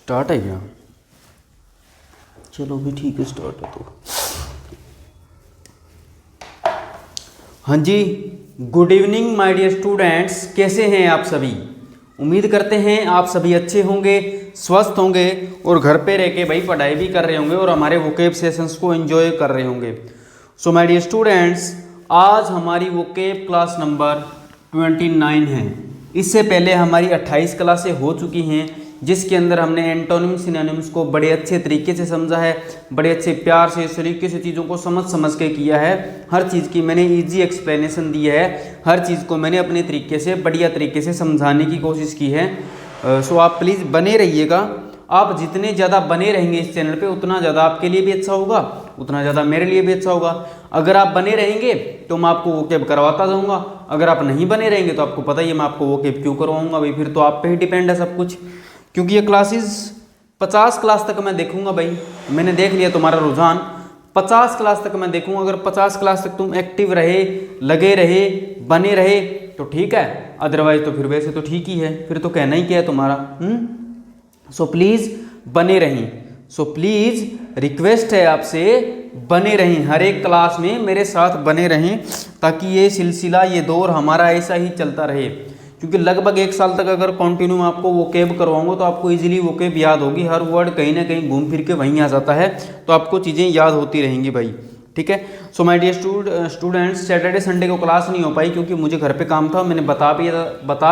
Start है क्या? चलो भी ठीक है, स्टार्ट है तो। हाँ जी, good evening my dear students, कैसे हैं आप सभी? उम्मीद करते हैं आप सभी अच्छे होंगे, स्वस्थ होंगे और घर पे रह के भाई पढ़ाई भी कर रहे होंगे और हमारे वोकेब सेशंस को एंजॉय कर रहे होंगे। सो माय डियर स्टूडेंट्स, आज हमारी वोकेब क्लास नंबर 29 है। इससे पहले हमारी 28 क्लासें हो चुकी हैं, जिसके अंदर हमने एंटोनिम सिनोनिम्स को बड़े अच्छे तरीके से समझा है, बड़े अच्छे प्यार से सलीके से चीज़ों को समझ के किया है। हर चीज़ की मैंने इजी एक्सप्लेनेशन दी है, हर चीज़ को मैंने अपने तरीके से बढ़िया तरीके से समझाने की कोशिश की है। सो आप प्लीज़ बने रहिएगा। आप जितने ज़्यादा बने रहेंगे इस चैनल पे, उतना ज़्यादा आपके लिए भी अच्छा होगा, उतना ज़्यादा मेरे लिए भी अच्छा होगा। अगर आप बने रहेंगे तो मैं आपको वोकेब करवाता जाऊँगा, अगर आप नहीं बने रहेंगे तो आपको पता ही है मैं आपको वोकेब क्यों करवाऊँगा भाई, फिर तो आप पे ही डिपेंड है सब कुछ। क्योंकि ये क्लासेस 50 क्लास तक मैं देखूंगा भाई, मैंने देख लिया तुम्हारा रुझान, 50 क्लास तक मैं देखूंगा। अगर 50 क्लास तक तुम एक्टिव रहे, लगे रहे, बने रहे तो ठीक है, अदरवाइज तो फिर वैसे तो ठीक ही है, फिर तो कहना ही क्या है तुम्हारा। सो प्लीज़ बने रहें, सो प्लीज़ रिक्वेस्ट है आपसे बने रहें, हर एक क्लास में मेरे साथ बने रहें, ताकि ये सिलसिला, ये दौर हमारा ऐसा ही चलता रहे। क्योंकि लगभग 1 साल तक अगर कंटिन्यू आपको वोकेब करवाऊंगा तो आपको इजीली वोकेब याद होगी। हर वर्ड कहीं ना कहीं घूम फिर के वहीं आ जाता है, तो आपको चीज़ें याद होती रहेंगी भाई, ठीक है। So my dear students, Saturday Sunday को क्लास नहीं हो पाई क्योंकि मुझे घर पे काम था। मैंने बता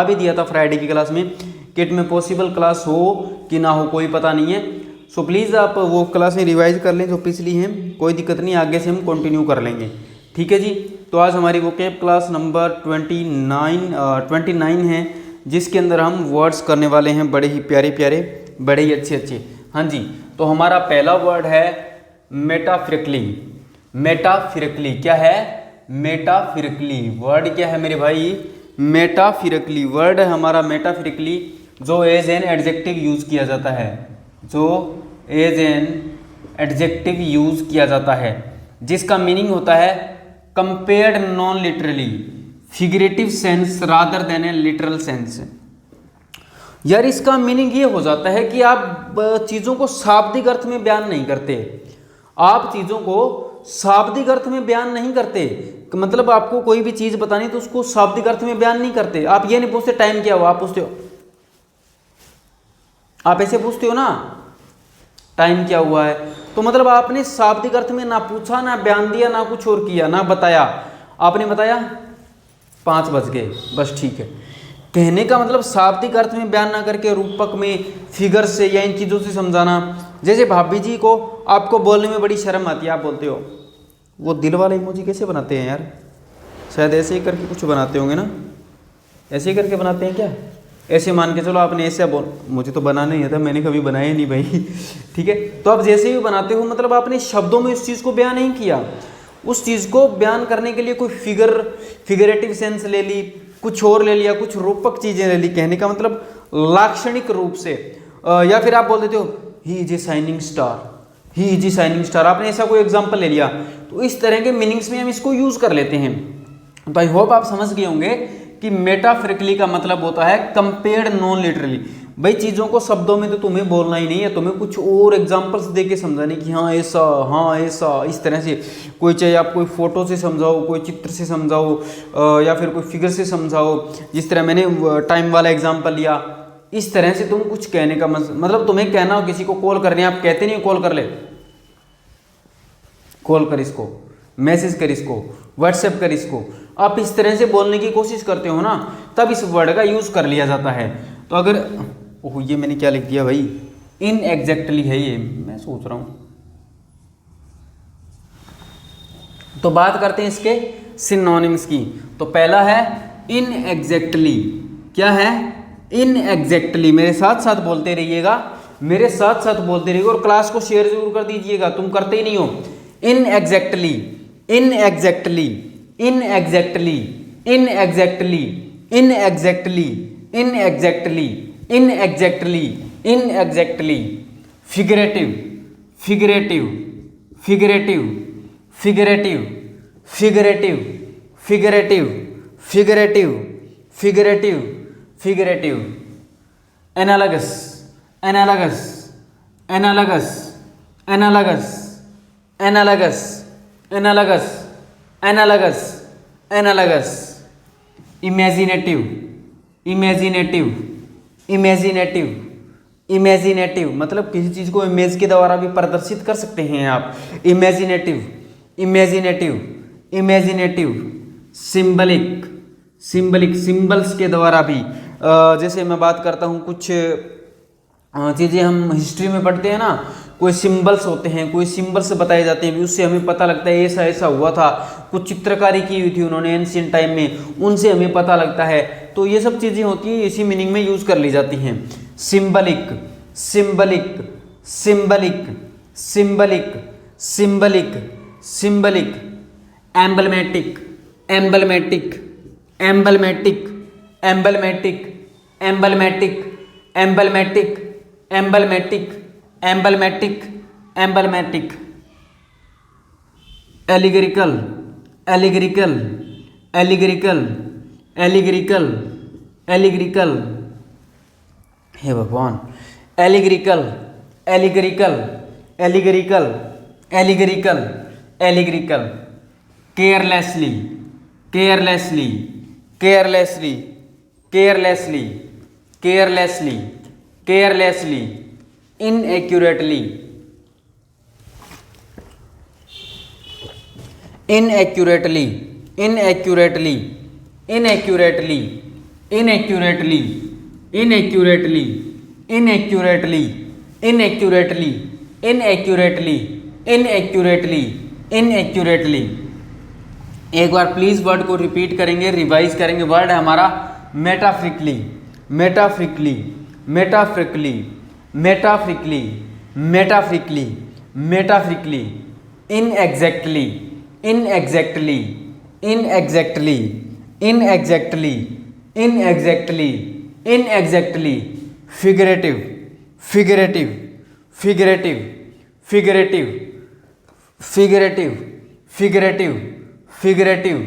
भी दिया था फ्राइडे की क्लास में, किट में पॉसिबल क्लास हो कि ना हो कोई पता नहीं है। सो प्लीज़ आप वो क्लासें रिवाइज कर लें जो पिछली हैं, कोई दिक्कत नहीं, आगे से हम कंटिन्यू कर लेंगे, ठीक है जी। तो आज हमारी वोकेब क्लास नंबर 29 है, जिसके अंदर हम वर्ड्स करने वाले हैं बड़े ही प्यारे प्यारे, बड़े ही अच्छे अच्छे। हाँ जी, तो हमारा पहला वर्ड है मेटाफिरिकली। मेटाफिरिकली क्या है? मेटाफिरिकली वर्ड क्या है मेरे भाई? मेटाफिरिकली वर्ड है हमारा मेटाफिरिकली, जो एज एन एडजेक्टिव यूज किया जाता है, जो एज एन एडजेक्टिव यूज किया जाता है, जिसका मीनिंग होता है compared non literally, figurative sense rather than a literal sense. यार इसका मीनिंग ये हो जाता है कि आप चीज़ों को शाब्दिक अर्थ में बयान नहीं करते, आप चीज़ों को शाब्दिक अर्थ में बयान नहीं करते। मतलब आपको कोई भी चीज़ बतानी तो उसको शाब्दिक अर्थ में बयान नहीं करते। आप ये नहीं पूछते टाइम क्या हुआ, आप पूछते हो, आप ऐसे पूछते हो ना टाइम क्या हुआ है, तो मतलब आपने शाब्दिक अर्थ में ना पूछा, ना बयान दिया, ना कुछ और किया, ना बताया। आपने बताया 5 बज गए, बस ठीक है। कहने का मतलब शाब्दिक अर्थ में बयान ना करके रूपक में, फिगर से या इन चीज़ों से समझाना। जैसे भाभी जी को आपको बोलने में बड़ी शर्म आती है, आप बोलते हो वो दिल वाला इमोजी कैसे बनाते हैं यार, शायद ऐसे ही करके कुछ बनाते होंगे ना, ऐसे ही करके बनाते हैं क्या? ऐसे मान के चलो आपने ऐसे बोल, मुझे तो बनाना ही था, मैंने कभी बनाया नहीं भाई ठीक है। तो आप जैसे भी बनाते हो मतलब आपने शब्दों में उस चीज़ को बयान नहीं किया, उस चीज़ को बयान करने के लिए कोई फिगरेटिव सेंस ले ली, कुछ और ले लिया, कुछ रूपक चीज़ें ले ली, कहने का मतलब लाक्षणिक रूप से। या फिर आप बोल देते हो he is a shining star, he is a shining star, आपने ऐसा कोई एग्जाम्पल ले लिया, तो इस तरह के मीनिंग्स में हम इसको यूज़ कर लेते हैं। तो आई होप आप समझ गए होंगे कि मेटाफिरिकली का मतलब होता है कंपेयर्ड नॉन लिटरली। भाई चीज़ों को शब्दों में तो तुम्हें बोलना ही नहीं है, तुम्हें कुछ और एग्जांपल्स दे के समझाने की, हाँ ऐसा, हाँ ऐसा, इस तरह से। कोई चाहे आप कोई फोटो से समझाओ, कोई चित्र से समझाओ, या फिर कोई फिगर से समझाओ, जिस तरह मैंने टाइम वाला एग्जाम्पल लिया, इस तरह से तुम कुछ कहने का मतलब तुम्हें कहना हो किसी को कॉल करने, आप कहते नहीं कॉल कर ले, कॉल कर इसको, मैसेज कर इसको, व्हाट्सएप कर इसको, आप इस तरह से बोलने की कोशिश करते हो ना, तब इस वर्ड का यूज कर लिया जाता है। तो अगर ओह ये मैंने क्या लिख दिया भाई, इन एग्जैक्टली है ये, मैं सोच रहा हूं। तो बात करते हैं इसके सिनोनिम्स की। तो पहला है इन एग्जैक्टली। क्या है? In exactly. मेरे साथ साथ बोलते रहिएगा, मेरे साथ साथ बोलते रहिएगा, और क्लास को शेयर जरूर कर दीजिएगा, तुम करते ही नहीं हो। In exactly, in exactly, in exactly, in exactly, in exactly, in exactly, in exactly, in exactly. Figurative, figurative, figurative, figurative, figurative, figurative, figurative, figurative, figurative. Analogous, analogous, analogous, analogous, analogous, analogous, analogous, analogous. Imaginative, imaginative, imaginative, imaginative मतलब किसी चीज़ को image के द्वारा भी प्रदर्शित कर सकते हैं आप। Imaginative, imaginative, imaginative. Symbolic, symbolic symbols के द्वारा भी, जैसे मैं बात करता हूँ कुछ चीज़ें हम हिस्ट्री में पढ़ते हैं ना, कोई सिंबल्स होते हैं, कोई सिंबल्स बताए जाते हैं, उससे हमें पता लगता है ऐसा ऐसा हुआ था, कुछ चित्रकारी की हुई थी उन्होंने एंशिएंट टाइम में, उनसे हमें पता लगता है। तो ये सब चीज़ें होती हैं, इसी मीनिंग में यूज़ कर ली जाती हैं। Symbolic, symbolic, symbolic, symbolic, symbolic, symbolic. Emblematic, emblematic, emblematic, emblematic, emblematic, emblematic, emblematic, emblematic, emblematic. Allegorical, allegorical, allegorical, allegorical, allegorical. हे भगवान। Allegorical, allegorical, allegorical, allegorical, allegorical. Carelessly, carelessly, carelessly, carelessly, carelessly, carelessly. Inaccurately, inaccurately, inaccurately, inaccurately, inaccurately, inaccurately, inaccurately, inaccurately, inaccurately, inaccurately, inaccurately. एक बार please word को repeat करेंगे, revise करेंगे। Word है हमारा metaphorically, metaphorically, metaphorically, metaphorically, metaphorically, metaphorically. Inexactly, inexactly, inexactly, inexactly, inexactly, inexactly. Figurative, figurative, figurative, figurative, figurative, figurative, figurative,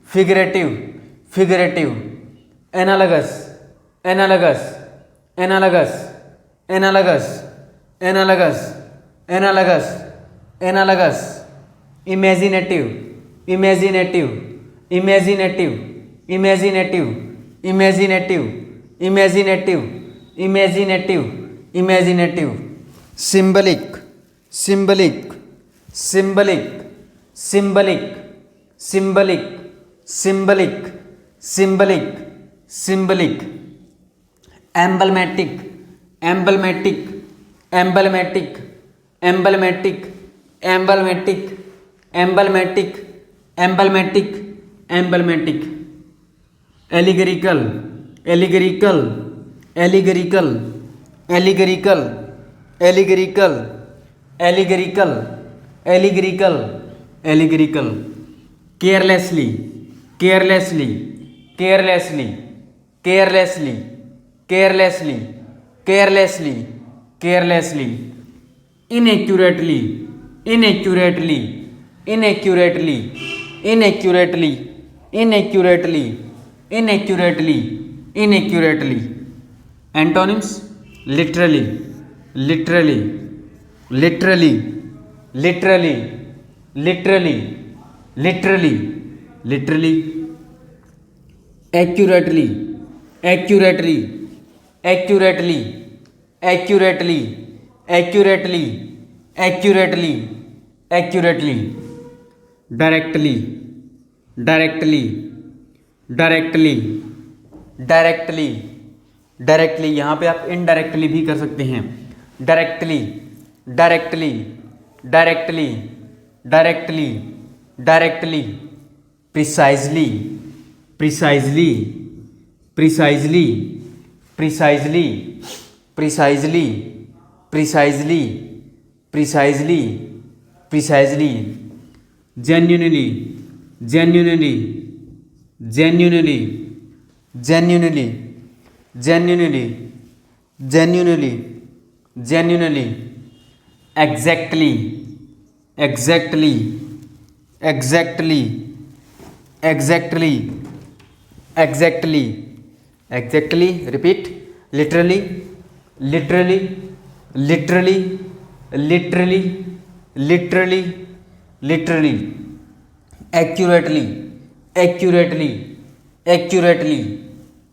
figurative, figurative. Analogous, analogous, analogous, analogous, analogous, analogous, analogous. Imaginative, imaginative, imaginative, imaginative, imaginative, imaginative, imaginative, imaginative. Symbolic, symbolic, symbolic, symbolic, symbolic, symbolic, symbolic, symbolic. Emblematic, emblematic, emblematic, emblematic, emblematic, emblematic, emblematic, emblematic. Allegorical, allegorical, allegorical, allegorical, allegorical, allegorical, allegorical, allegorical. Carelessly, carelessly, carelessly, carelessly, carelessly, carelessly, carelessly. Inaccurately, inaccurately, inaccurately, inaccurately, inaccurately, inaccurately, inaccurately. Antonyms literally, literally, literally, literally, literally, literally, literally. Accurately, accurately, accurately, accurately, accurately, accurately, accurately. Directly, directly, directly, directly, directly. यहाँ पे आप indirectly भी कर सकते हैं। Directly, directly, directly, directly, directly. Precisely, precisely, precisely, precisely, precisely, precisely, precisely, precisely. Genuinely, genuinely, genuinely, genuinely, genuinely, genuinely, genuinely. Exactly, exactly, exactly, exactly, exactly, exactly. Repeat. Literally, literally, literally, literally, literally, literally, accurately, accurately, accurately,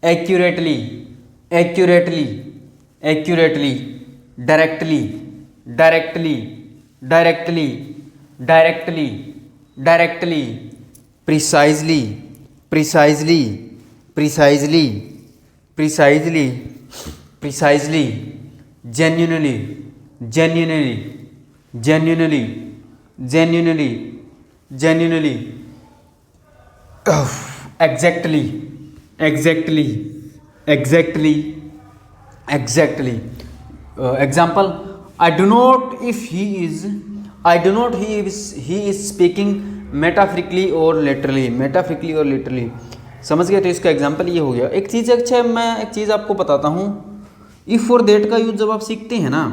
accurately, accurately, accurately, directly, directly, directly, directly, directly, precisely, precisely, precisely, precisely, precisely, genuinely, genuinely, genuinely, genuinely, genuinely, exactly, exactly, exactly, exactly. Example, I do not if he is, I do not he is speaking metaphorically और literally, मेटाफिकली और literally. समझ गए? तो इसका example ये हो गया। एक चीज़ अच्छा, मैं एक चीज़ आपको बताता हूँ। इफ़ और दैट का यूज जब आप सीखते हैं ना,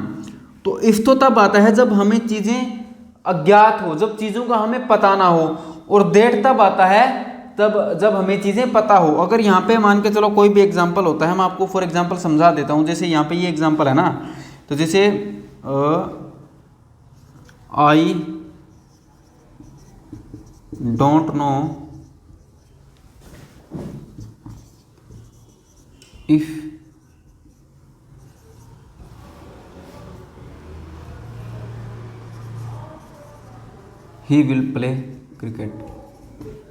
तो इफ़ तो तब आता है जब हमें चीज़ें अज्ञात हो, जब चीज़ों का हमें पता ना हो, और दैट तब आता है तब जब हमें चीज़ें पता हो। अगर यहाँ पे मान के चलो कोई भी एग्जाम्पल होता है, मैं आपको फॉर एग्जाम्पल समझा देता हूँ। जैसे यहाँ पे ये एग्जाम्पल है ना, तो जैसे I don't know if he will play cricket.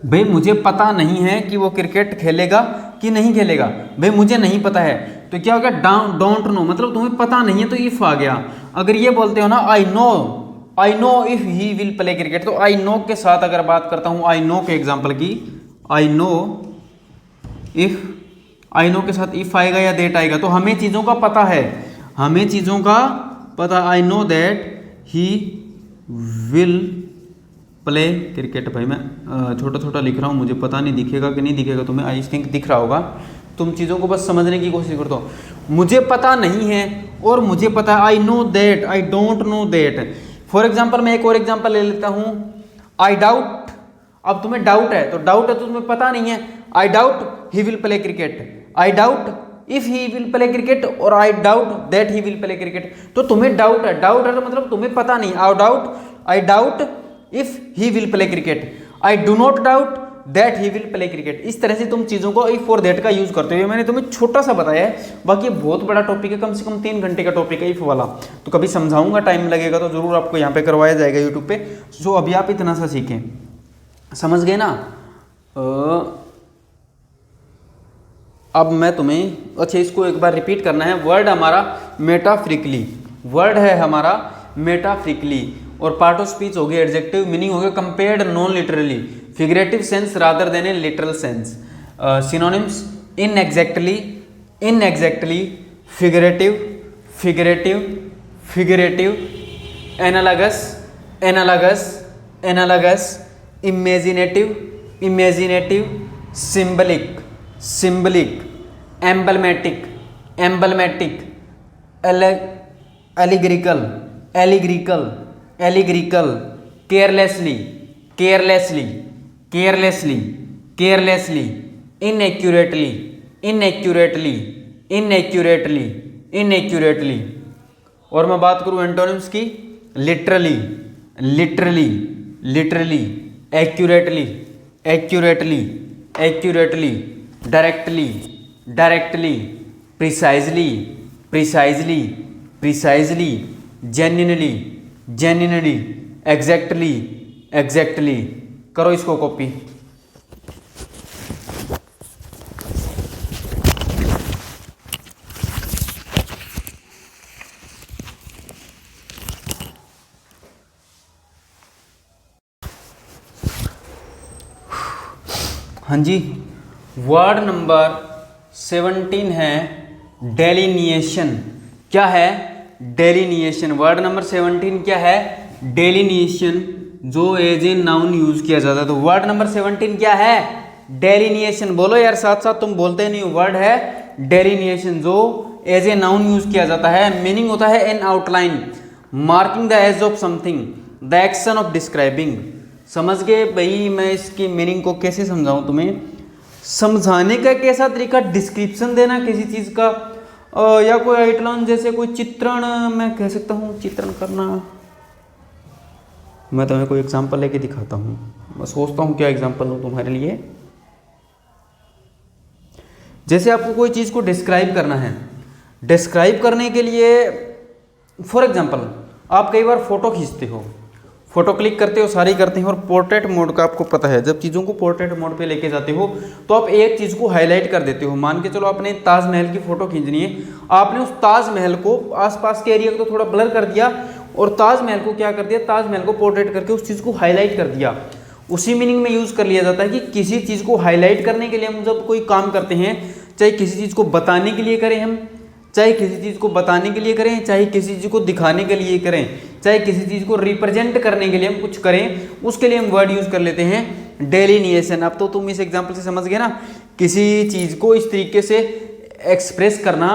भाई मुझे पता नहीं है कि वो क्रिकेट खेलेगा कि नहीं खेलेगा, भाई मुझे नहीं पता है। तो क्या हो गया? डोंट नो, मतलब तुम्हें पता नहीं है, तो इफ आ गया। अगर ये बोलते हो ना, I know if he will play cricket, तो आई नो के साथ अगर बात करता हूं, आई नो के एग्जांपल की, I know if, I know के साथ इफ आएगा या दैट आएगा, तो हमें चीज़ों का पता है, हमें चीज़ों का पता। I know that he will play cricket. भाई मैं छोटा छोटा लिख रहा हूँ, मुझे पता नहीं दिखेगा कि नहीं दिखेगा तुम्हें, आई थिंक दिख रहा होगा। तुम चीज़ों को बस समझने की कोशिश करते हो। मुझे पता नहीं है और मुझे पता है, I know that, I don't know that. For example मैं एक और एग्जाम्पल ले लेता हूँ, आई डाउट। अब तुम्हें डाउट है, तो डाउट है तो तुम्हें पता नहीं है। I doubt he will play cricket, I doubt if he will play cricket, और I doubt that he will play cricket. तो तुम्हें डाउट है, डाउट है तो मतलब तुम्हें पता नहीं। आई doubt if he will play cricket, I do not doubt that he will play cricket. इस तरह से तुम चीज़ों को इफ और दैट का यूज करते हो। मैंने तुम्हें छोटा सा बताया है, बाकी बहुत बड़ा टॉपिक है, कम से कम 3 घंटे का टॉपिक है इफ वाला। तो कभी समझाऊंगा, टाइम लगेगा तो जरूर आपको यहाँ पे करवाया जाएगा यूट्यूब पे। सो अभी आप इतना सा सीखें, समझ गए ना? अब मैं तुम्हें, अच्छा इसको एक बार रिपीट करना है। वर्ड हमारा मेटाफ्रिकली, वर्ड है हमारा मेटाफ्रिकली, और पार्ट ऑफ स्पीच हो गया एडजेक्टिव, मीनिंग हो गया compared non literally, figurative sense rather than a literal sense. Synonyms, inexactly, inexactly, figurative, figurative, figurative, analogous, analogous, analogous, imaginative, imaginative, symbolic, symbolic, emblematic, emblematic, allegorical, allegorical, allegorical, carelessly, carelessly, carelessly, carelessly, inaccurately, inaccurately, inaccurately, inaccurately. और मैं बात करूं antonyms की, literally, literally, literally, accurately, accurately, accurately, directly, directly, precisely, precisely, precisely, genuinely, genuinely, exactly, exactly. करो इसको copy. हाँ जी, word number 17 है डेलिनिएशन। क्या है? डेलिनिएशन। वर्ड नंबर 17 क्या है? डेलिनिएशन, जो एज ए नाउन यूज किया जाता है। तो वर्ड नंबर 17 क्या है? डेलिनिएशन। बोलो यार साथ साथ, तुम बोलते नहीं हो। वर्ड है डेलिनिएशन, जो एज ए नाउन यूज किया जाता है। मीनिंग होता है an outline, marking the edge of something, the action of describing. समझ गए भाई? मैं इसकी मीनिंग को कैसे समझाऊं तुम्हें? समझाने का कैसा तरीका? डिस्क्रिप्शन देना किसी चीज़ का, या कोई आउटलाइन जैसे कोई चित्रण मैं कह सकता हूँ, चित्रण करना। मैं तुम्हें कोई एग्जांपल लेके दिखाता हूँ, मैं सोचता हूँ क्या एग्जांपल दूँ तुम्हारे लिए। जैसे आपको कोई चीज़ को डिस्क्राइब करना है, डिस्क्राइब करने के लिए फॉर एग्जांपल आप कई बार फोटो खींचते हो, फोटो क्लिक करते हो, सारी करते हैं, और पोर्ट्रेट मोड का आपको पता है, जब चीज़ों को पोर्ट्रेट मोड पे लेके जाते हो तो आप एक चीज़ को हाईलाइट कर देते हो। मान के चलो आपने ताजमहल की फ़ोटो खींचनी है, आपने उस ताजमहल को आसपास के एरिया को तो थोड़ा ब्लर कर दिया और ताजमहल को क्या कर दिया, ताजमहल को पोर्ट्रेट करके उस चीज़ को हाईलाइट कर दिया। उसी मीनिंग में यूज़ कर लिया जाता है कि किसी चीज़ को हाईलाइट करने के लिए हम जब कोई काम करते हैं, चाहे किसी चीज़ को बताने के लिए करें हम, चाहे किसी चीज़ को बताने के लिए करें, चाहे किसी चीज़ को दिखाने के लिए करें, चाहे किसी चीज़ को रिप्रेजेंट करने के लिए हम कुछ करें, उसके लिए हम वर्ड यूज़ कर लेते हैं डेलिनिएशन। अब तो तुम इस एग्जाम्पल से समझ गए ना, किसी चीज़ को इस तरीके से एक्सप्रेस करना,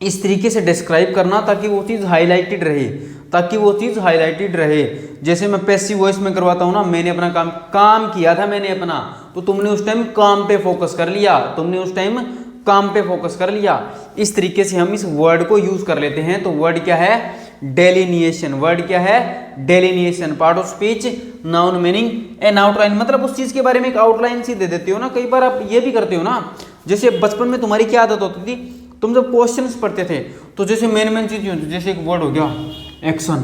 इस तरीके से डिस्क्राइब करना ताकि वो चीज़ हाईलाइटेड रहे, ताकि वो चीज़ हाईलाइटेड रहे। जैसे मैं पैसिव वॉइस में करवाता हूँ ना, मैंने अपना काम किया था, मैंने अपना, तो तुमने उस टाइम काम पे फोकस कर लिया, तुमने उस टाइम काम पे फोकस कर लिया। इस तरीके से हम इस वर्ड को यूज कर लेते हैं। तो वर्ड क्या है, डेलिनिएशन। वर्ड क्या है, delineation. Part of speech, noun meaning an outline, मतलब उस चीज के बारे में एक आउटलाइन सी दे देते हो ना। कई बार आप ये भी करते हो ना, जैसे बचपन में तुम्हारी क्या आदत होती थी, तुम जब क्वेश्चंस पढ़ते थे तो जैसे मेन चीज होती, जैसे एक वर्ड हो गया एक्शन,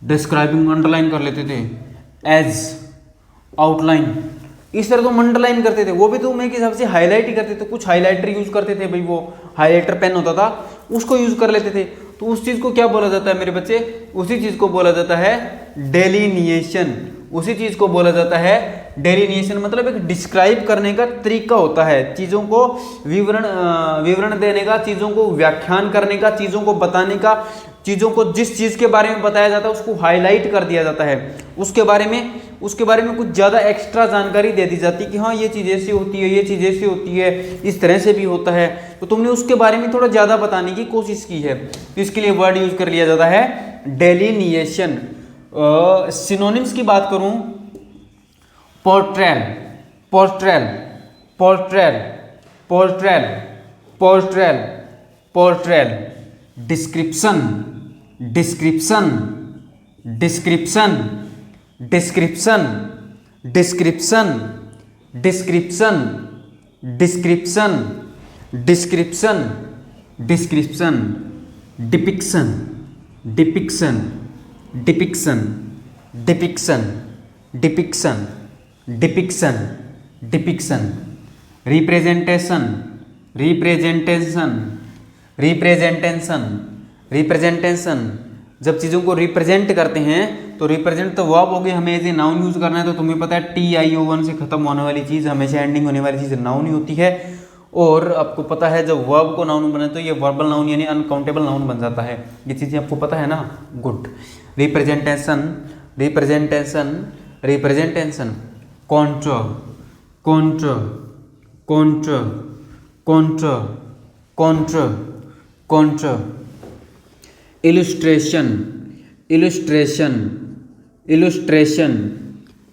डिस्क्राइबिंग अंडरलाइन कर लेते थे, एज, आउटलाइन, इस तरह तुम अंडरलाइन करते थे। वो भी तुम एक हिसाब से हाईलाइट ही करते थे, कुछ हाईलाइटर यूज करते थे भाई, वो हाईलाइटर पेन होता था उसको यूज कर लेते थे। तो उस चीज को क्या बोला जाता है मेरे बच्चे, उसी चीज को बोला जाता है डेलिनिएशन। उसी चीज को बोला जाता है डेलिनिएशन, मतलब एक डिस्क्राइब करने का तरीका होता है, चीजों को विवरण देने का, चीजों को व्याख्यान करने का, चीजों को बताने का, चीजों को जिस चीज के बारे में बताया जाता है उसको हाईलाइट कर दिया जाता है, उसके बारे में कुछ ज्यादा एक्स्ट्रा जानकारी दे दी जाती है कि हाँ ये चीज ऐसी होती है, ये चीज ऐसी होती है, इस तरह से भी होता है। तो तुमने उसके बारे में थोड़ा ज्यादा बताने की कोशिश की है, तो इसके लिए वर्ड यूज कर लिया जाता है डेलिनिएशन। सिनोनिम्स की बात करूं, portrayal, portrayal, portrayal, portrayal, portrayal, portrayal, description, description, description, description, description, description, description, description, description, depiction, depiction, depiction, depiction, depiction, depiction, depiction, representation, representation, representation, representation, जब चीज़ों को रिप्रेजेंट करते हैं तो रिप्रेजेंट तो वर्ब हो गई, हमें एज ए नाउन यूज करना है। तो तुम्हें पता है TION से खत्म होने वाली चीज़, हमेशा एंडिंग होने वाली चीज़ नाउन ही होती है। और आपको पता है जब वर्ब को नाउन बने तो ये वर्बल नाउन यानी अनकाउंटेबल नाउन बन जाता है। ये चीज़ें आपको पता है ना, good. Representation, representation, representation, counter, counter, counter, counter, counter, counter, illustration, illustration, illustration,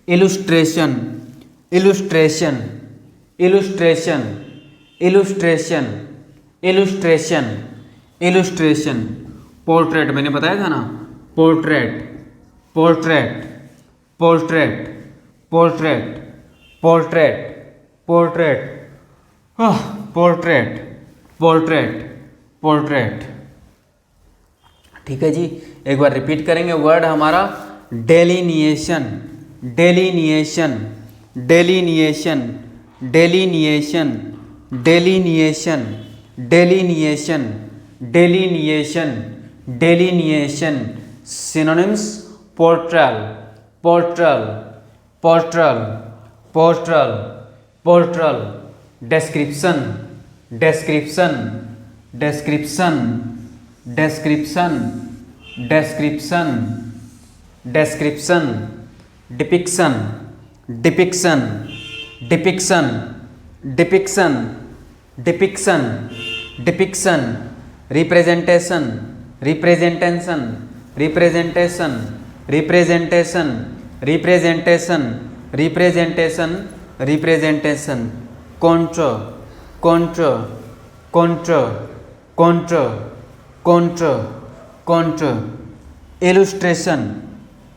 illustration, illustration, illustration, illustration, illustration, illustration, portrait, मैंने बताया था ना, portrait, portrait, portrait, portrait, portrait, portrait, portrait, portrait, portrait. ठीक है जी, एक बार रिपीट करेंगे। वर्ड हमारा delineation, delineation, delineation, delineation, delineation, delineation, delineation, delineation. Synonyms, पोर्ट्रल, पोर्ट्रल, पोर्ट्रल, पोर्ट्रल, पोर्ट्रल, description, description, description, description, description, description, depiction, depiction, depiction, depiction, depiction, depiction, representation, representation, representation, representation, representation, representation, representation, contra, contra, contra, counter, counter, counter, illustration,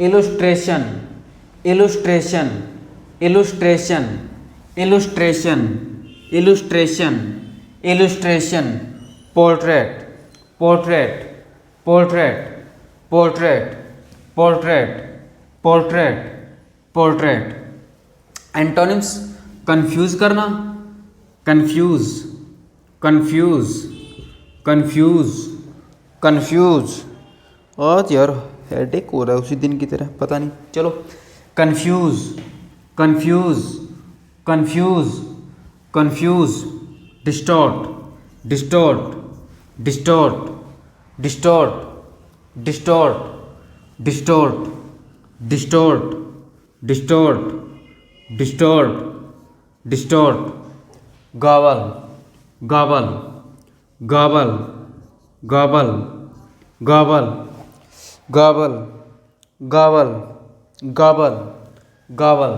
illustration, illustration, illustration, illustration, illustration, illustration, portrait, portrait, portrait, portrait, portrait, portrait, portrait. Antonyms, confuse करना, confuse, confuse, confuse, confuse. आज यार headache हो रहा है उसी दिन की तरह, पता नहीं, चलो। Confuse, confuse, confuse, confuse, distort, distort, distort, distort, distort, distort, distort, distort, distort, distort. Garble, garble, garble, garble, garble, garble, garble, garble, garble.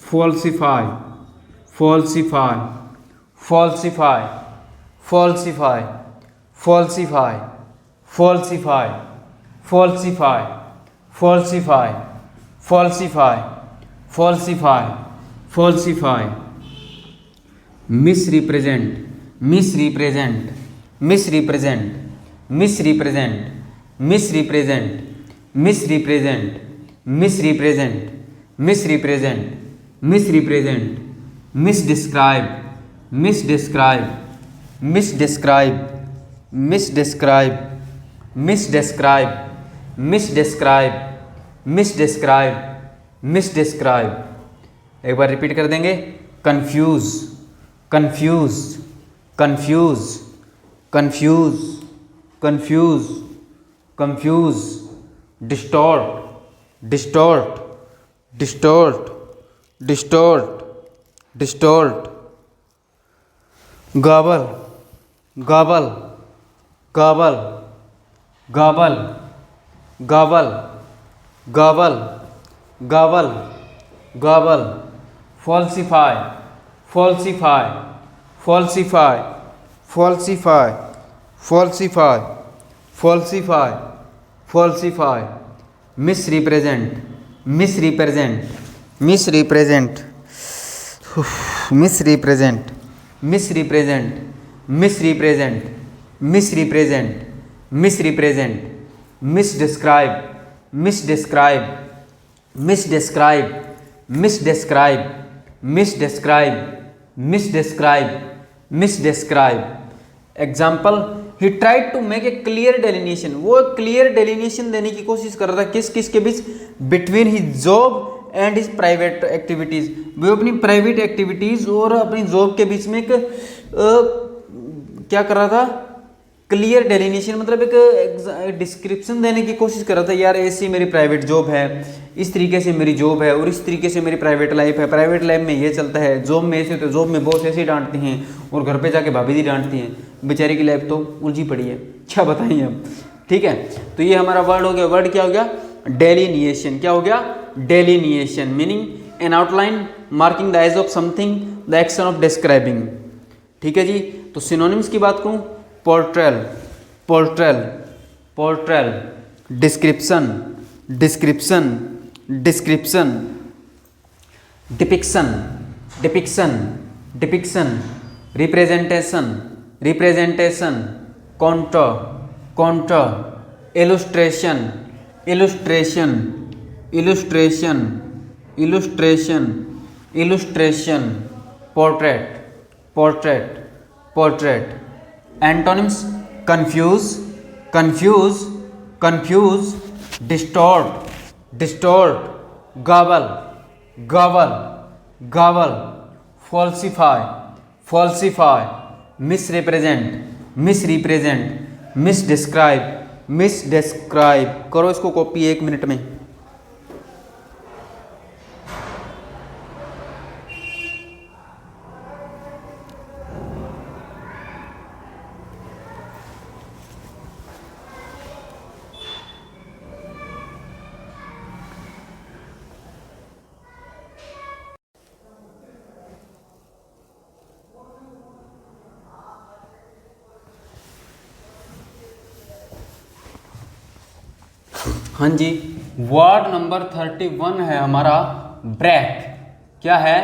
Falsify, falsify, falsify, falsify, falsify, falsify, falsify, falsify, falsify, falsify, falsify. Misrepresent, misrepresent, misrepresent, misrepresent, misrepresent, misrepresent, misrepresent, misrepresent, misrepresent. Misdescribe, misdescribe, misdescribe, misdescribe, misdescribe, misdescribe, misdescribe, misdescribe. एक बार repeat कर देंगे। Confuse, confuse, confuse, confuse, confuse, confuse. Distort, distort, distort, distort, distort. Garble, garble, garble, garble, garble, garble, garble, garble. Falsify, falsify, falsify, falsify, falsify, falsify, falsify. Misrepresent, misrepresent, misrepresent, misrepresent, misrepresent, misrepresent, misrepresent, misrepresent. Misdescribe, misdescribe, misdescribe, misdescribe, misdescribe, misdescribe, misdescribe. Example, he tried to make a clear delineation. वो clear डेलिनेशन देने की कोशिश कर रहा था किस किस के बीच, between his job and his private activities. वो अपनी प्राइवेट एक्टिविटीज और अपनी जॉब के बीच में एक क्या कर रहा था, क्लियर डेलिनेशन, मतलब एक डिस्क्रिप्शन देने की कोशिश कर रहा था। यार ऐसी मेरी प्राइवेट जॉब है, इस तरीके से मेरी जॉब है और इस तरीके से मेरी प्राइवेट लाइफ है। प्राइवेट लाइफ में ये चलता है, जॉब में ऐसे होते, जॉब में बॉस ऐसे डांटते हैं और घर पे जाके भाभी जी डांटती हैं। बेचारे की लाइफ तो उलझी पड़ी है, क्या बताएं हम। ठीक है, तो ये हमारा वर्ड हो गया। वर्ड क्या हो गया? डेलिनिएशन। क्या हो गया? Delineation, meaning an outline marking the edge of something, the action of describing. ठीक है जी। तो सिनोनिम्स की बात करूं, portrayal, portrayal, portrayal, description, description, description, depiction, depiction, depiction, representation, representation, counter, counter, illustration, illustration, illustration, illustration, illustration, portrait, portrait, portrait. Antonyms, confuse, confuse, confuse, distort, distort, garble, garble, garble, falsify, falsify, misrepresent, misrepresent, misdescribe, misdescribe. करो इसको copy 1 minute में। हाँ जी, word number 31 है हमारा breath. क्या है?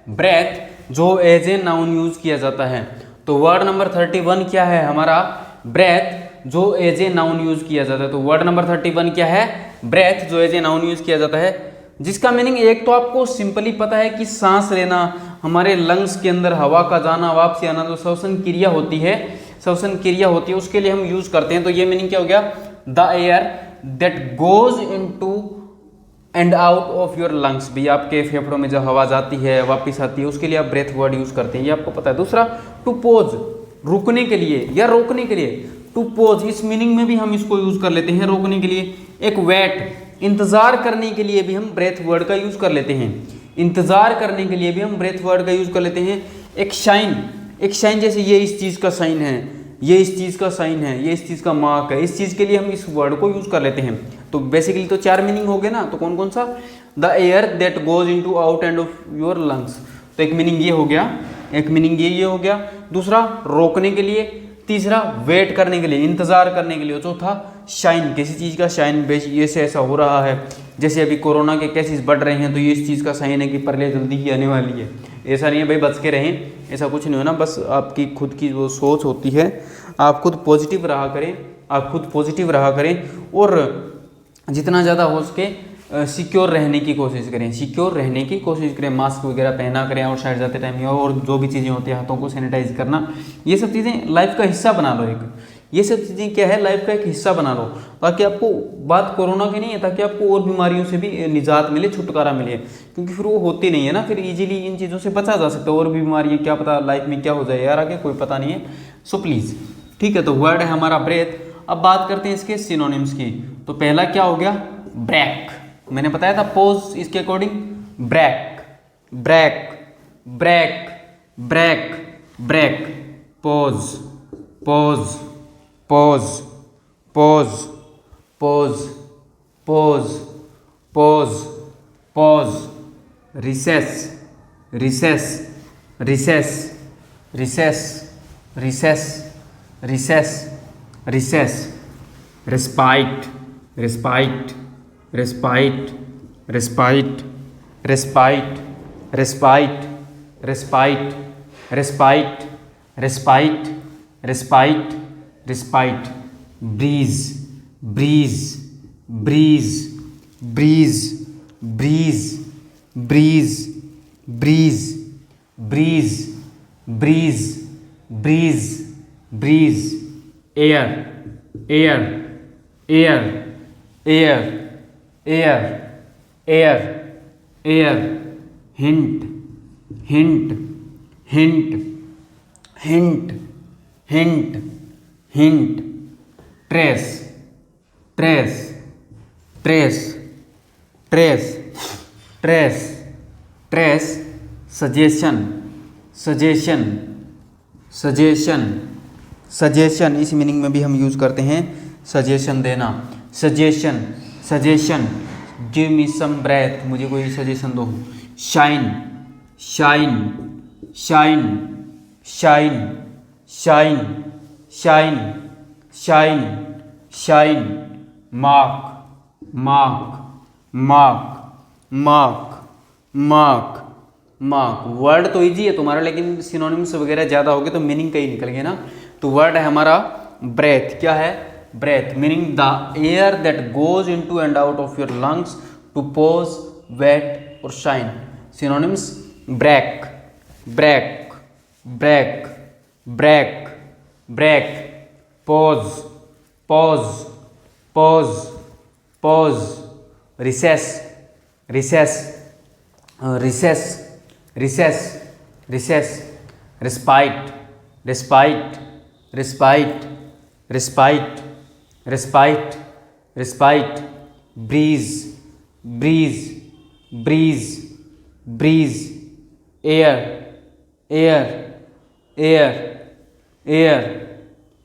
Breath, जो as a noun use किया जाता है। तो वर्ड नंबर 31 क्या है हमारा? ब्रेथ, जो एज ए नाउन यूज किया जाता है। तो वर्ड नंबर 31 क्या है? ब्रेथ, जो एज ए नाउन यूज किया जाता है, जिसका मीनिंग एक तो आपको सिंपली पता है कि सांस लेना, हमारे लंग्स के अंदर हवा का जाना वापसी आना, जो श्वसन क्रिया होती है, श्वसन क्रिया होती है, उसके लिए हम यूज करते हैं। तो ये मीनिंग क्या हो गया? The air that goes into and out of your lungs, भी आपके फेफड़ों में जब हवा जाती है वापस आती है, उसके लिए आप ब्रेथ वर्ड यूज करते हैं, ये आपको पता है। दूसरा, टू पोज, रुकने के लिए या रोकने के लिए। टू पोज, इस मीनिंग में भी हम इसको यूज कर लेते हैं, रोकने के लिए। एक वेट, इंतजार करने के लिए भी हम ब्रेथ वर्ड का यूज कर लेते हैं। इंतजार करने के लिए भी हम ब्रेथ वर्ड का यूज कर लेते हैं। एक शाइन, एक शाइन, जैसे ये इस चीज का साइन है, ये इस चीज का साइन है, ये इस चीज का मार्क है, इस चीज के लिए हम इस वर्ड को यूज कर लेते हैं। तो बेसिकली तो 4 मीनिंग हो गए ना। तो कौन कौन सा? The air that goes into out end of your lungs, तो एक मीनिंग ये हो गया, एक मीनिंग ये हो गया। दूसरा, रोकने के लिए। तीसरा, वेट करने के लिए, इंतजार करने के लिए। चौथा, शाइन, किसी चीज का शाइन, ये से ऐसा हो रहा है, जैसे अभी कोरोना के केसेस बढ़ रहे हैं, तो ये इस चीज का साइन है कि प्रलय जल्दी ही आने वाली है। ऐसा नहीं है भाई बच के रहें, ऐसा कुछ नहीं होना, बस आपकी खुद की जो सोच होती है, आप खुद पॉजिटिव रहा करें, आप खुद पॉजिटिव रहा करें, और जितना ज़्यादा हो सके सिक्योर रहने की कोशिश करें, सिक्योर रहने की कोशिश करें। मास्क वगैरह पहना करें और साइड जाते टाइम, और जो भी चीज़ें होती हैं, हाथों को सैनिटाइज करना, ये सब चीज़ें लाइफ का हिस्सा बना लो। एक ये सब चीज़ें क्या है, लाइफ का एक हिस्सा बना लो, ताकि आपको, बात कोरोना की नहीं है, ताकि आपको और बीमारियों से भी निजात मिले, छुटकारा मिले, क्योंकि फिर वो होती नहीं है ना, फिर इजीली इन चीज़ों से बचा जा सकता है। और भी बीमारियाँ, क्या पता लाइफ में क्या हो जाए यार आगे, कोई पता नहीं है। सो प्लीज़, ठीक है। तो वर्ड है हमारा ब्रेथ। अब बात करते हैं इसके सिनोनिम्स की। तो पहला क्या हो गया? ब्रेक, मैंने बताया था पोज, इसके according break, break, break, break, break, pause, pause, pause, pause, pause, pause, pause, pause, recess, recess, recess, recess, recess, recess, recess, respite, respite, respite, respite, respite, respite, respite, respite, respite, respite, respite, breeze, breeze, breeze, breeze, breeze, breeze, breeze, breeze, breeze, breeze, breeze, air, air, air, air, air, air, air, hint, hint, hint, hint, hint, hint, trace, trace, trace, trace, trace, trace, suggestion, suggestion, suggestion, suggestion, इस meaning में भी हम use करते हैं, suggestion देना, suggestion, suggestion, give me सम breath, मुझे कोई suggestion दो। Shine, shine, shine, shine, shine, shine, shine, shine, mark, mark, mark, mark, mark, mark. Word तो इजी है तुम्हारा, लेकिन सिनोनिम्स वगैरह ज़्यादा हो गए तो मीनिंग कहीं निकल गए ना। तो वर्ड है हमारा ब्रेथ। क्या है? Breath, meaning the air that goes into and out of your lungs to pause, wait और shine. Synonyms break, break, break, break, break, pause, pause, pause, pause, recess, recess, recess, recess, recess, respite, respite, respite, respite, respite, respite, breeze, breeze, breeze, breeze, air, air, air, air,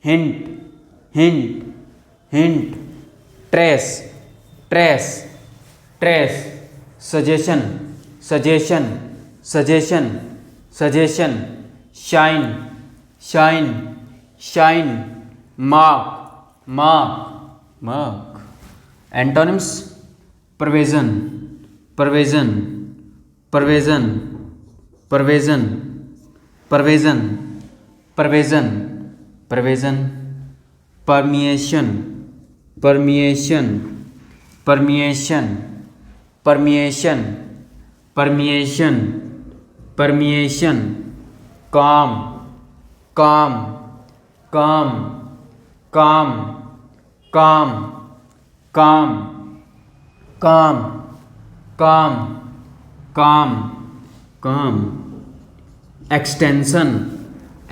hint, hint, hint, trace, trace, trace, suggestion, suggestion, suggestion, suggestion, shine, shine, shine, mark, mark, mark, antonyms provision, provision, provision, provision, provision, provision, provision, permeation, permeation, permeation, permeation, permeation, permeation, calm, काम, काम, काम, काम, काम, काम, काम, काम, calm, extension,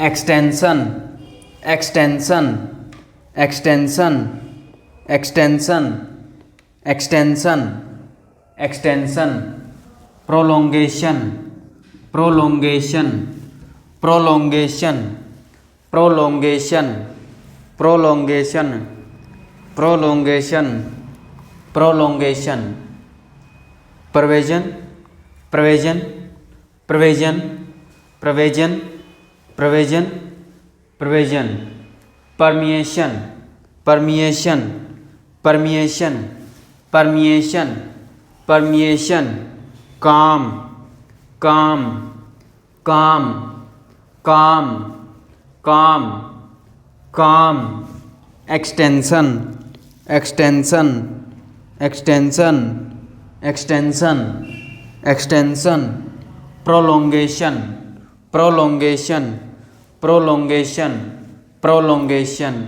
extension, extension, extension, extension, extension, extension, prolongation, prolongation, prolongation, prolongation, prolongation, prolongation, prolongation, provision, provision, provision, provision, provision, provision, permeation, permeation, permeation, permeation, permeation, calm, काम, काम, काम, काम, calm, extension, extension, extension, extension, extension, prolongation, prolongation, prolongation, prolongation.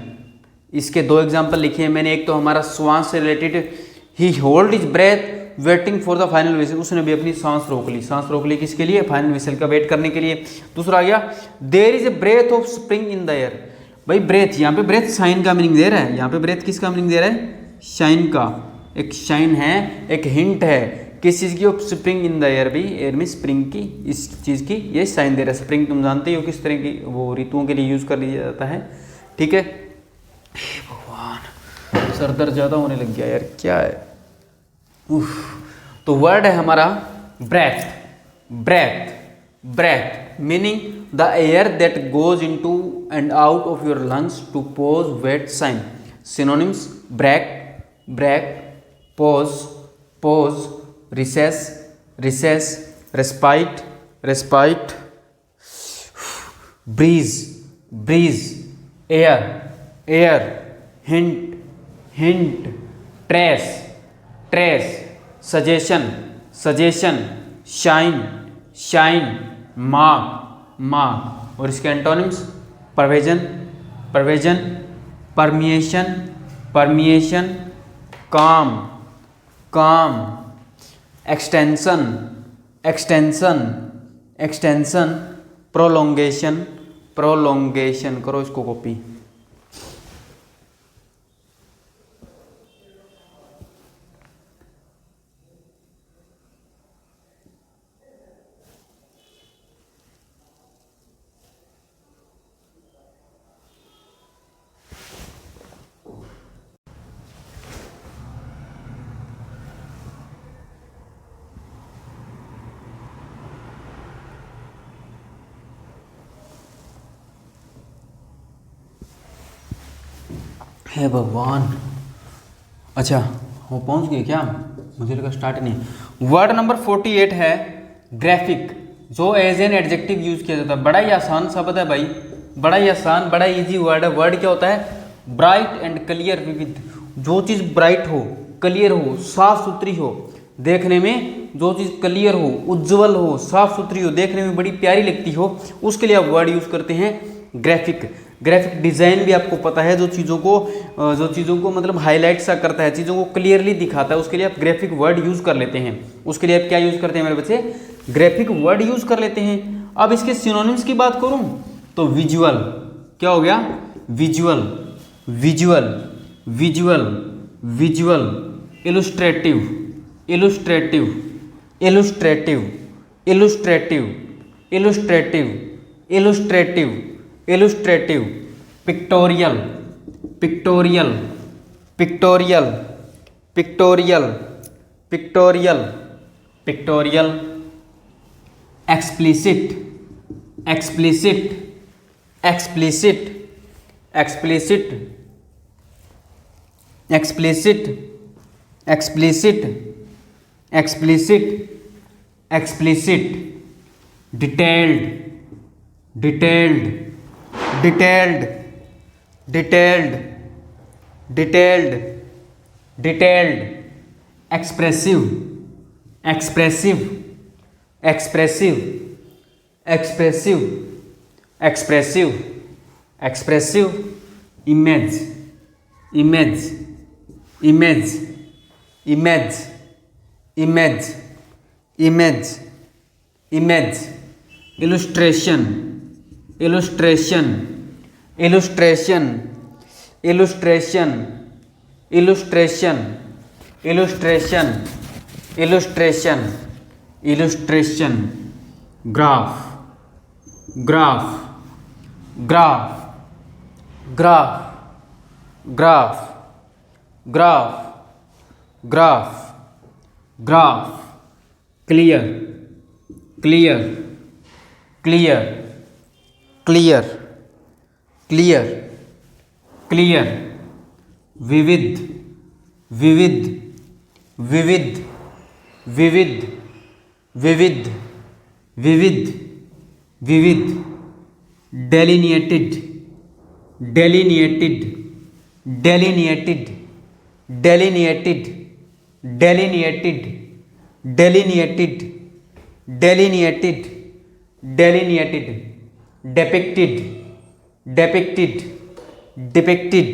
इसके दो example लिखे हैं मैंने, एक तो हमारा श्वास से related, he hold his breath waiting for the final whistle, उसने भी अपनी सांस रोक ली, सांस रोक ली किसके लिए? फाइनल विसल का वेट करने के लिए। दूसरा आ गया, there is a breath of spring in the air. भाई ब्रेथ, यहाँ पे ब्रेथ शाइन का मीनिंग दे रहा है, यहाँ पे ब्रेथ किसका मीनिंग दे रहा है? शाइन का। एक शाइन है, एक हिंट है किस चीज़ की? Of spring in the air, भी एयर में स्प्रिंग की, इस चीज़ की ये साइन दे रहा है। स्प्रिंग तुम जानते हो किस तरह की वो ऋतुओं के लिए यूज़ कर लिया जाता है, ठीक है। भगवान, सर दर्द ज़्यादा होने लग गया यार, क्या है? उफ। तो वर्ड है हमारा breath, breath, breath meaning the air that goes into and out of your lungs to pause wait sign. Synonyms break, break, pause, pause, recess, recess, respite, respite, breeze, breeze, air, air, hint, hint, trace, trace, suggestion, suggestion, shine, shine, mark, mark. और इसके antonyms pervasion, pervasion, permeation, permeation, calm, calm, extension, extension, extension, prolongation, prolongation. करो इसको copy. हे भगवान, अच्छा वो पहुंच गए क्या? मुझे लगा स्टार्ट नहीं। वर्ड नंबर 48 है ग्राफिक, जो एज एन एडजेक्टिव यूज किया जाता है। बड़ा ही आसान शब्द है भाई, बड़ा ही आसान, बड़ा इजी वर्ड है। वर्ड क्या होता है? ब्राइट एंड क्लियर, विविध। जो चीज़ ब्राइट हो, क्लियर हो, साफ सुथरी हो, देखने में जो चीज़ क्लियर हो, उज्जवल हो, साफ सुथरी हो, देखने में बड़ी प्यारी लगती हो, उसके लिए आप वर्ड यूज करते हैं ग्राफिक। ग्राफिक डिज़ाइन भी आपको पता है, जो चीज़ों को मतलब हाईलाइट सा करता है, चीज़ों को क्लियरली दिखाता है, उसके लिए आप ग्राफिक वर्ड यूज़ कर लेते हैं। उसके लिए आप क्या यूज़ करते हैं मेरे बच्चे? ग्राफिक वर्ड यूज़ कर लेते हैं। अब इसके सिनोनिम्स की बात करूं तो विजुअल, क्या हो गया? Visual, visual, visual, visual, illustrative, illustrative, illustrative, illustrative, illustrative, illustrative, illustrative, pictorial, pictorial, pictorial, pictorial, pictorial, pictorial, explicit, explicit, explicit, explicit, explicit, explicit, explicit, explicit, detailed, detailed, detailed, detailed, detailed, detailed, expressive, expressive, expressive, expressive, expressive, expressive, image, image, image, image, image, image, image, illustration, illustration, illustration, illustration, illustration, illustration, illustration, illustration, graph, graph, graph, graph, graph, graph, graph, graph, clear, clear, clear, clear, clear, clear, vivid, vivid, vivid, vivid, vivid, vivid, vivid, delineated, delineated, delineated, delineated, delineated, delineated, delineated, delineated, depicted, depicted, depicted,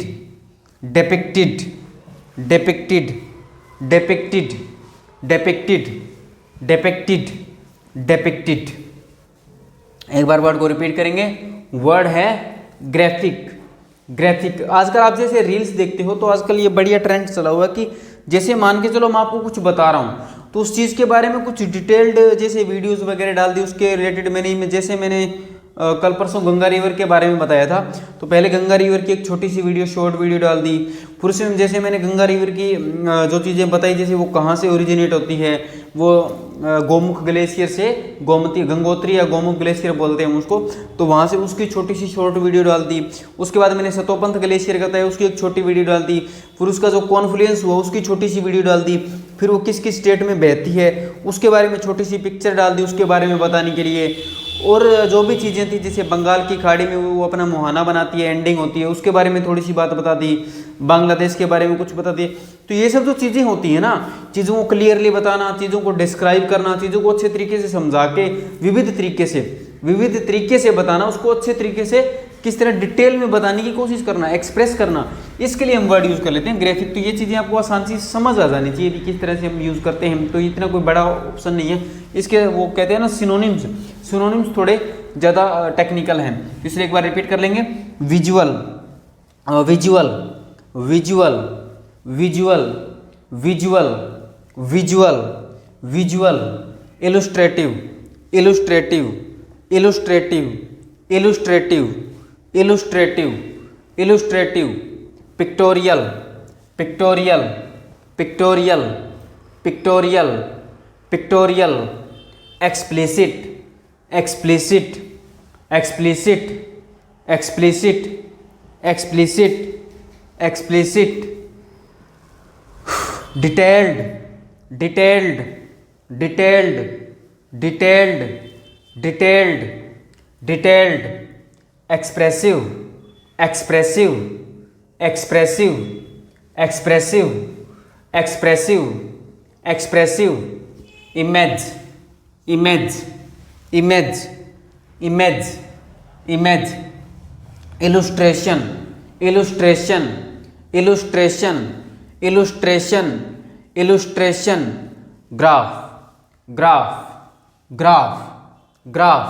depicted, depicted, depicted, depicted, depicted, depicted। एक बार word को repeat करेंगे। Word है graphic, graphic. आजकल आप जैसे reels देखते हो तो आजकल ये बढ़िया ट्रेंड चला हुआ है कि जैसे मान के चलो मैं आपको कुछ बता रहा हूँ तो उस चीज़ के बारे में कुछ डिटेल्ड जैसे वीडियोस वगैरह डाल दी उसके रिलेटेड। मैंने कल परसों गंगा रिवर के बारे में बताया था तो पहले गंगा रिवर की एक छोटी सी वीडियो, शॉर्ट वीडियो डाल दी। फिर उसमें जैसे मैंने गंगा रिवर की जो चीज़ें बताई, जैसे वो कहाँ से ओरिजिनेट होती है, वो गोमुख ग्लेशियर से, गोमती गंगोत्री या गोमुख ग्लेशियर बोलते हैं उसको, तो वहाँ से उसकी छोटी सी शॉर्ट वीडियो डाल दी। उसके बाद मैंने सतोपंथ ग्लेशियर का बताया, उसकी एक छोटी वीडियो डाल दी। फिर उसका जो कॉन्फ्लुएंस हुआ उसकी छोटी सी वीडियो डाल दी। फिर वो किस किस स्टेट में बहती है उसके बारे में छोटी सी पिक्चर डाल दी उसके बारे में बताने के लिए। और जो भी चीज़ें थी जैसे बंगाल की खाड़ी में वो अपना मुहाना बनाती है, एंडिंग होती है, उसके बारे में थोड़ी सी बात बता दी। बांग्लादेश के बारे में कुछ बता दी। तो ये सब जो चीज़ें होती हैं ना, चीज़ों को क्लियरली बताना, चीज़ों को डिस्क्राइब करना, चीज़ों को अच्छे तरीके से समझा के विविध तरीके से बताना, उसको अच्छे तरीके से किस तरह डिटेल में बताने की कोशिश करना, एक्सप्रेस करना, इसके लिए हम वर्ड यूज़ कर लेते हैं ग्राफिक। तो ये चीज़ें आपको आसान से समझ आ जानी चाहिए कि किस तरह से हम यूज़ करते हैं। तो इतना कोई बड़ा ऑप्शन नहीं है इसके। वो कहते हैं ना सिनोनिम्स, सिनोनिम्स थोड़े ज़्यादा टेक्निकल हैं, इसलिए एक बार रिपीट कर लेंगे। Visual, visual, visual, visual, visual, visual, visual, illustrative, illustrative, illustrative, illustrative, illustrative, illustrative, pictorial, pictorial, pictorial, pictorial, pictorial, explicit, explicit, explicit, explicit, explicit, explicit, detailed, detailed, detailed, detailed, detailed, detailed, expressive, expressive, expressive, expressive, expressive, expressive, image, image, image, image, image, illustration, illustration, illustration, illustration, illustration, graph, graph, graph, graph,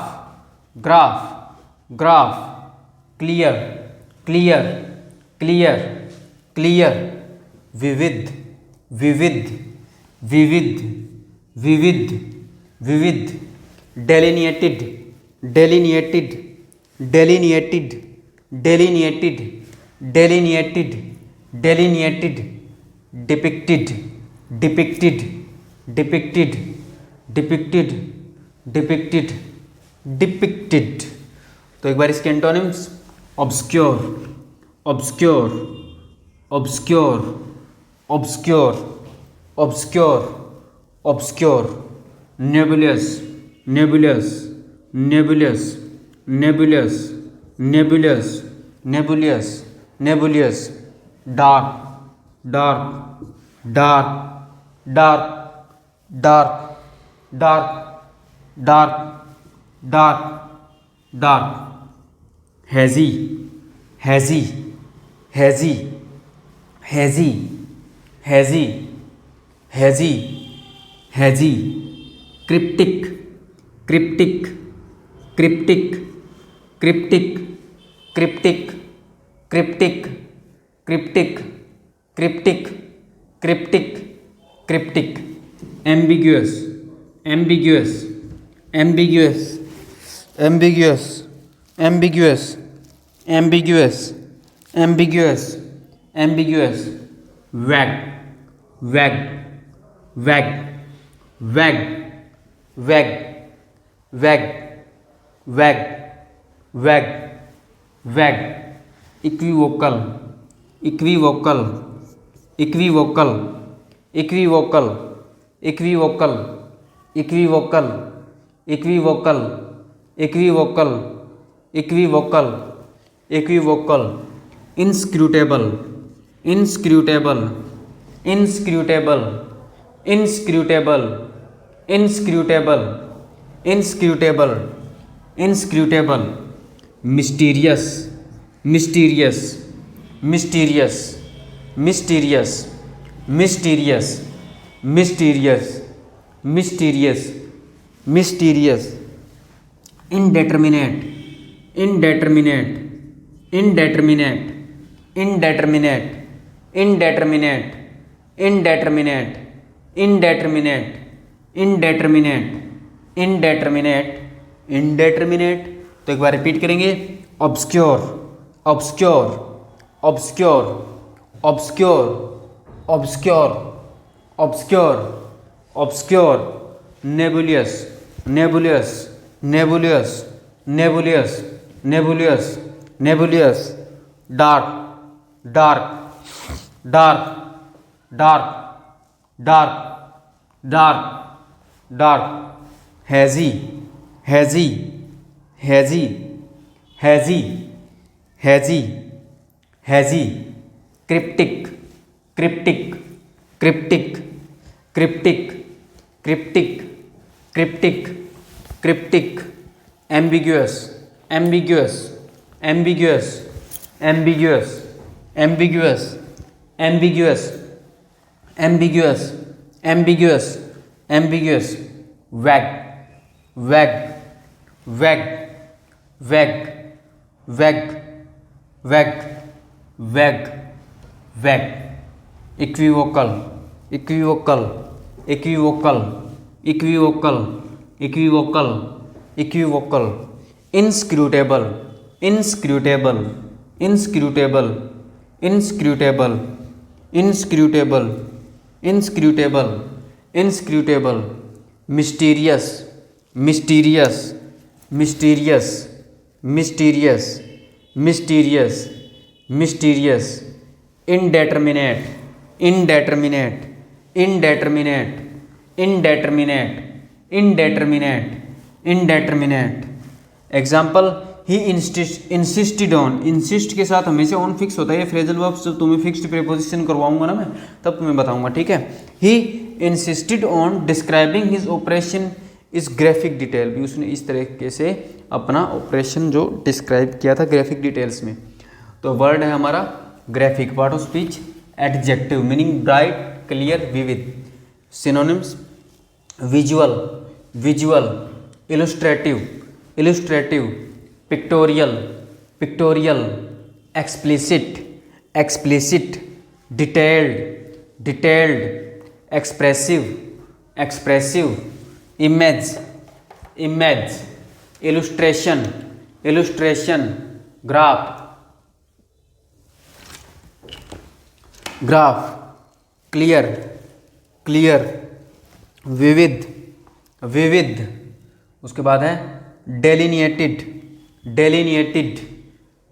graph, graph, clear, clear, clear, clear, vivid, vivid, vivid, vivid, vivid, delineated, delineated, delineated, delineated, delineated, delineated, depicted, depicted, depicted, depicted, depicted, depicted. तो एक बार इसके antonyms, obscure, obscure, obscure, obscure, obscure, obscure, nebulous, nebulous, nebulous, nebulous, nebulous, nebulous, nebulous, dark, dark, dark, dark, dark, dark, dark, dark, dark, hazy, hazy, hazy, hazy, hazy, hazy, hazy, cryptic, cryptic, cryptic, cryptic, cryptic, cryptic, cryptic, cryptic, cryptic, cryptic, ambiguous, ambiguous, ambiguous, ambiguous, ambiguous, ambiguous, ambiguous, ambiguous, vague, vague, vague, vague, vague, vague, vague, vague, vague, equivocal, equivocal, equivocal, equivocal, equivocal, equivocal, equivocal, equivocal, equivocal, equivocal, inscrutable, inscrutable, inscrutable, inscrutable, inscrutable, inscrutable, inscrutable, mysterious, mysterious, mysterious, mysterious, mysterious, mysterious, mysterious, mysterious, indeterminate, indeterminate, indeterminate, indeterminate, indeterminate, indeterminate, indeterminate, indeterminate, indeterminate, indeterminate। तो एक बार repeat करेंगे, obscure, obscure, obscure, obscure, obscure, obscure, obscure, nebulous, nebulous, nebulous, nebulous, nebulous, nebulous, dark, dark, dark, dark, dark, dark, dark, hazy, hazy, hazy, hazy, hazy, hazy, cryptic, cryptic, cryptic, cryptic, cryptic, cryptic, cryptic, ambiguous, ambiguous, ambiguous, ambiguous, ambiguous, ambiguous, ambiguous, ambiguous, ambiguous, vague, vague, vague, vague, vague, vague, vague, vague, equivocal, equivocal, equivocal, equivocal, equivocal, equivocal, inscrutable, inscrutable, inscrutable, inscrutable, inscrutable, inscrutable, inscrutable, mysterious, mysterious, mysterious, mysterious, mysterious, mysterious, indeterminate, indeterminate, indeterminate, indeterminate, indeterminate, indeterminate। Example, he insisted on, insist के साथ हमेशा on fix होता है, ये phrasal verb से तुम्हें fixed preposition करवाऊंगा ना मैं, तब तुम्हें बताऊंगा, ठीक है। He insisted on describing his operation इस ग्राफिक डिटेल, भी उसने इस तरीके से अपना ऑपरेशन जो डिस्क्राइब किया था ग्राफिक डिटेल्स में। तो वर्ड है हमारा graphic, part of speech, adjective meaning bright, clear, vivid. Synonyms, visual, visual, illustrative, illustrative, pictorial, pictorial, explicit, explicit, detailed, detailed, expressive, expressive, image, image, illustration, illustration, graph, graph, clear, clear, vivid, vivid. उसके बाद है delineated, delineated,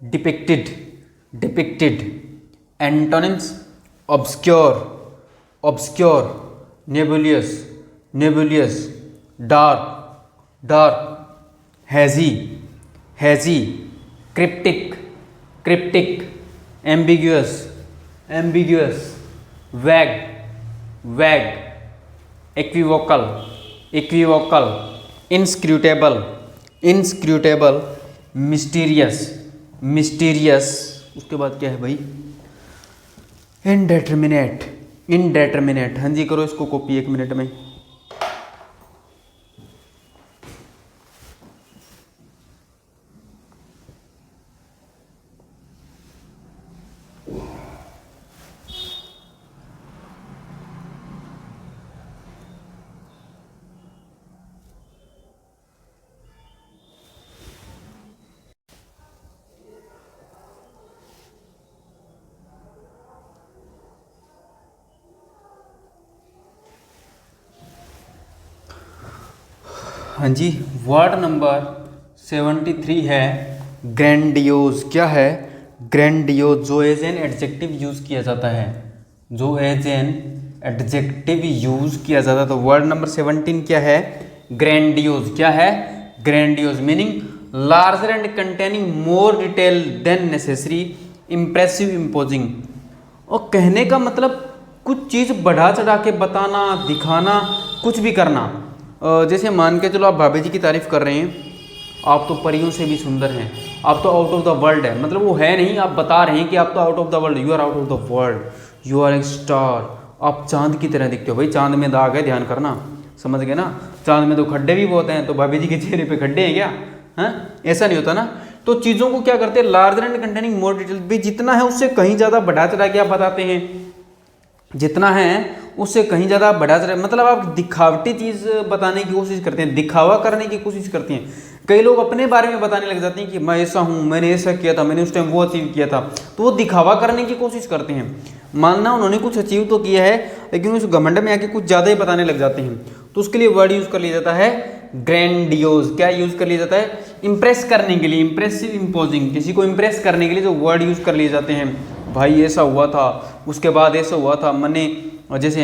depicted, depicted. Antonyms, obscure, obscure, nebulous, nebulous, dark, dark, hazy, hazy, cryptic, cryptic, ambiguous, ambiguous, vague, vague, equivocal, equivocal, inscrutable, inscrutable, mysterious, mysterious, उसके बाद क्या है भाई, इनडेटर्मिनेट, इनडेटर्मिनेट। हाँ जी करो इसको कॉपी 1 मिनट में। हाँ जी, वर्ड नंबर 73 है ग्रैंडियोज। क्या है? ग्रैंडियोज, जो एज एन एडजेक्टिव यूज़ किया जाता है, जो एज एन एडजेक्टिव यूज़ किया जाता है। तो वर्ड नंबर 17 क्या है? ग्रैंडियोज। क्या है? Grandiose meaning larger and containing more detail than necessary, impressive, imposing. और कहने का मतलब कुछ चीज़ बढ़ा चढ़ा के बताना, दिखाना, कुछ भी करना। जैसे मान के चलो आप भाभी जी की तारीफ़ कर रहे हैं, आप तो परियों से भी सुंदर हैं, आप तो आउट ऑफ द वर्ल्ड है, मतलब वो है नहीं, आप बता रहे हैं कि आप तो out of the world, you are out of the world, you are a star, आप चांद की तरह दिखते हो। भाई चांद में दाग है, ध्यान करना, समझ गए ना? चांद में तो खड्डे भी बहुत हैं, तो भाभी जी के चेहरे पे खड्डे हैं क्या? हाँ, ऐसा नहीं होता ना। तो चीज़ों को क्या करते हैं, larger and containing more detail, भी जितना है उससे कहीं ज़्यादा बढ़ा चढ़ा के आप बताते हैं, जितना है उससे कहीं ज़्यादा बढ़ा चढ़ा, मतलब आप दिखावटी चीज़ बताने की कोशिश करते हैं, दिखावा करने की कोशिश करते हैं। कई लोग अपने बारे में बताने लग जाते हैं कि मैं ऐसा हूँ, मैंने ऐसा किया था, मैंने उस टाइम वो अचीव किया था, तो वो दिखावा करने की कोशिश करते हैं। मानना उन्होंने कुछ अचीव तो किया है, लेकिन उस घमंड में आके कुछ ज़्यादा ही बताने लग जाते हैं, तो उसके लिए वर्ड यूज़ कर लिया जाता है ग्रैंडियोज। क्या यूज़ कर लिया जाता है? इंप्रेस करने के लिए, इंप्रेसिव, इम्पोजिंग, किसी को इंप्रेस करने के लिए जो वर्ड यूज़ कर लिए जाते हैं। भाई ऐसा हुआ था, उसके बाद ऐसा हुआ था, जैसे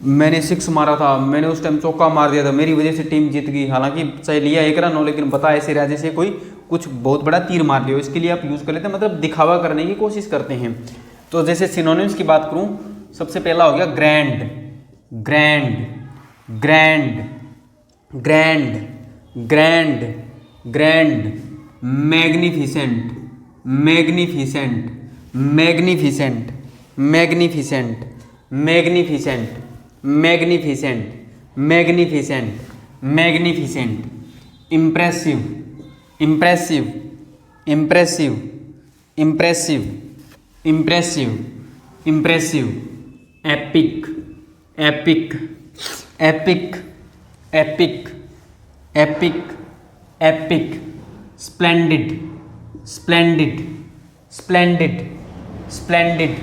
मैंने 6 मारा था, मैंने उस टाइम चौका मार दिया था, मेरी वजह से टीम जीत गई, हालांकि चाहे लिया 1 रन हो, लेकिन बता ऐसे रहा जैसे कोई कुछ बहुत बड़ा तीर मार लिया। इसके लिए आप यूज़ कर लेते हैं, मतलब दिखावा करने की कोशिश करते हैं। तो जैसे सिनोनिम्स की बात करूं, सबसे पहला हो गया grand, grand, grand, grand, grand, grand, magnificent, magnificent, magnificent, magnificent, magnificent, magnificent, magnificent, magnificent, impressive, impressive, impressive, impressive, impressive, impressive, epic, epic, epic, epic, epic, epic, splendid, splendid, splendid, splendid,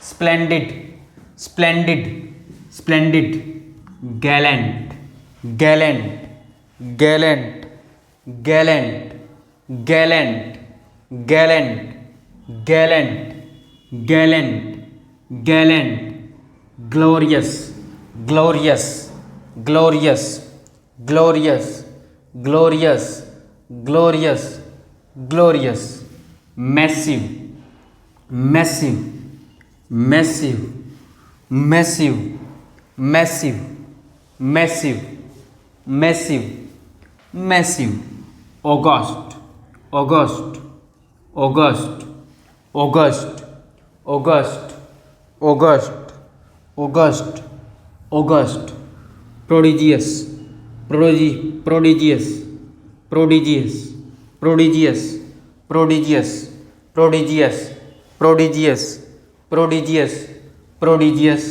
splendid, splendid, splendid, gallant, gallant, gallant, gallant, gallant, gallant, gallant, gallant, gallant, glorious, glorious, glorious, glorious, glorious, glorious, glorious, massive, massive, massive, massive, massive, massive, massive, massive, august, August, August, August, August, August, August, august, prodigious, prodigious, prodigious, prodigious, prodigious, prodigious, prodigious, prodigious, prodigious,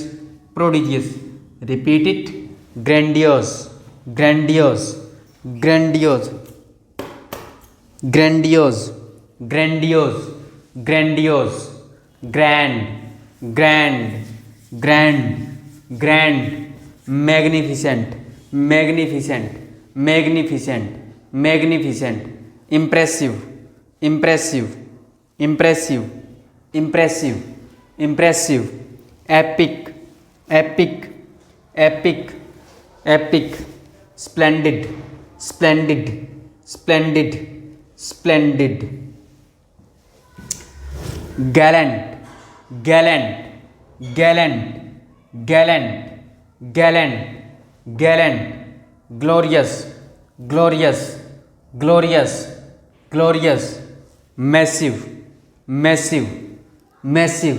prodigious, repeat it, grandiose, grandiose, grandiose, grandiose, grandiose, grandiose, grand, grand, grand, grand, magnificent, magnificent, magnificent, magnificent, impressive, impressive, impressive, impressive, impressive, epic, epic, epic, epic, splendid, splendid, splendid, splendid, gallant, gallant, gallant, gallant, gallant, gallant, glorious, glorious, glorious, glorious, massive, massive, massive,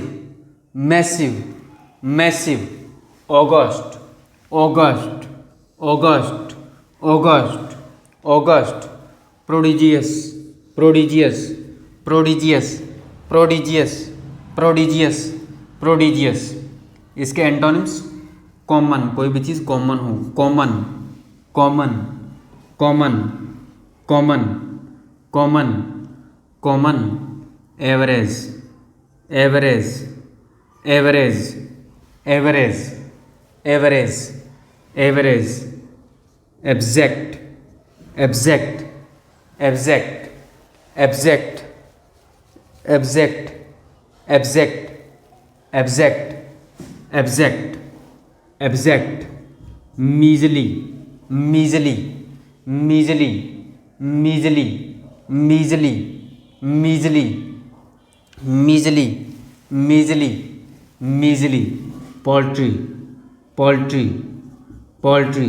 massive, massive, august, August, August, August, august, prodigious, prodigious, prodigious, prodigious, prodigious, prodigious. इसके antonyms common, कोई भी चीज़ common हो, common, common, common, common, common, common, average, average, average, average, average, average, abject, abject, abject, abject, abject, abject, abject, abject, abject, measly, measly, measly, measly, measly, measly, measly, measly, measly, paltry, paltry, paltry,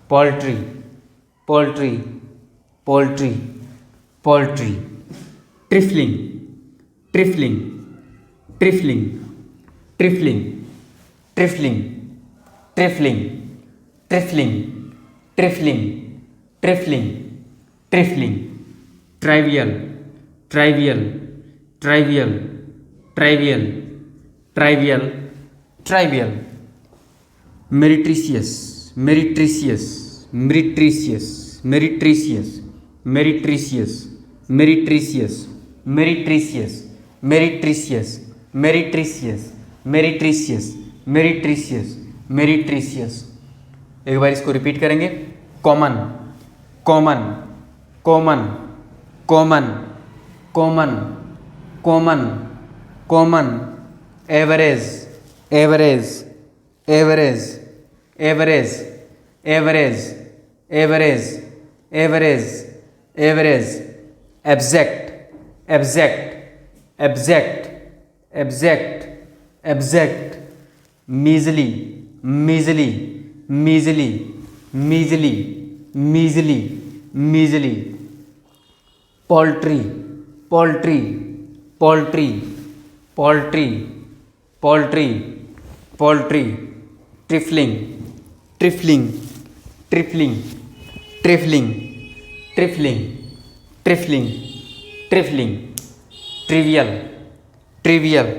paltry, paltry, paltry, paltry, trifling, trifling, trifling, trifling, trifling, trifling, trifling, trifling, trifling, trifling, trivial, trivial, trivial, trivial, trivial, trivial, meretricious, meretricious, meretricious, meretricious, meretricious, meretricious, meretricious, meretricious, meretricious, meretricious, meretricious, meretricious. एक बार इसको repeat करेंगे। Common, common, common, common, common, common, common, average, average, average, average, average, average, average, average, abject, abject, abject, abject, abject, measly, measly, measly, measly, measly, measly, paltry, paltry, paltry, paltry, paltry, paltry, trifling, trifling, trifling, trifling, trifling, trifling, trifling, trivial, trivial,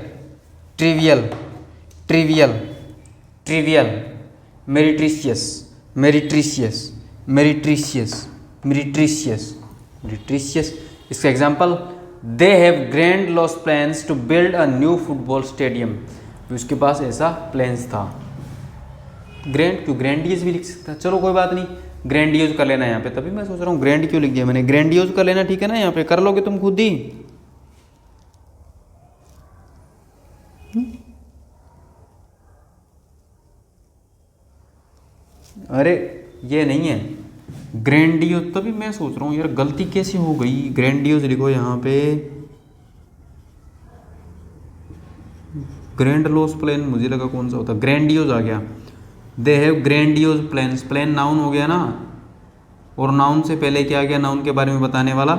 trivial, trivial, trivial, meretricious, meretricious, meretricious, meretricious, meretricious. इसका example, they have grandiose plans to build a new football stadium. उसके पास ऐसा plans था। Grand क्यों, grandiose भी लिख सकता है, चलो कोई बात नहीं, ग्रैंडियोज कर लेना यहाँ पे। तभी मैं सोच रहा हूँ ग्रैंड क्यों लिख दिया मैंने, ग्रैंडियोज कर लेना, ठीक है ना, यहाँ पे कर लोगे तुम खुद ही। अरे ये नहीं है ग्रैंडियोज, तभी मैं सोच रहा हूँ यार गलती कैसे हो गई। ग्रैंडियोज लिखो यहाँ पे, ग्रैंड लॉस प्लान मुझे लगा कौन सा होता, ग्रैंडियोज आ गया। दे have grandiose plans, plan noun हो गया ना, और नाउन से पहले क्या आ गया, नाउन के बारे में बताने वाला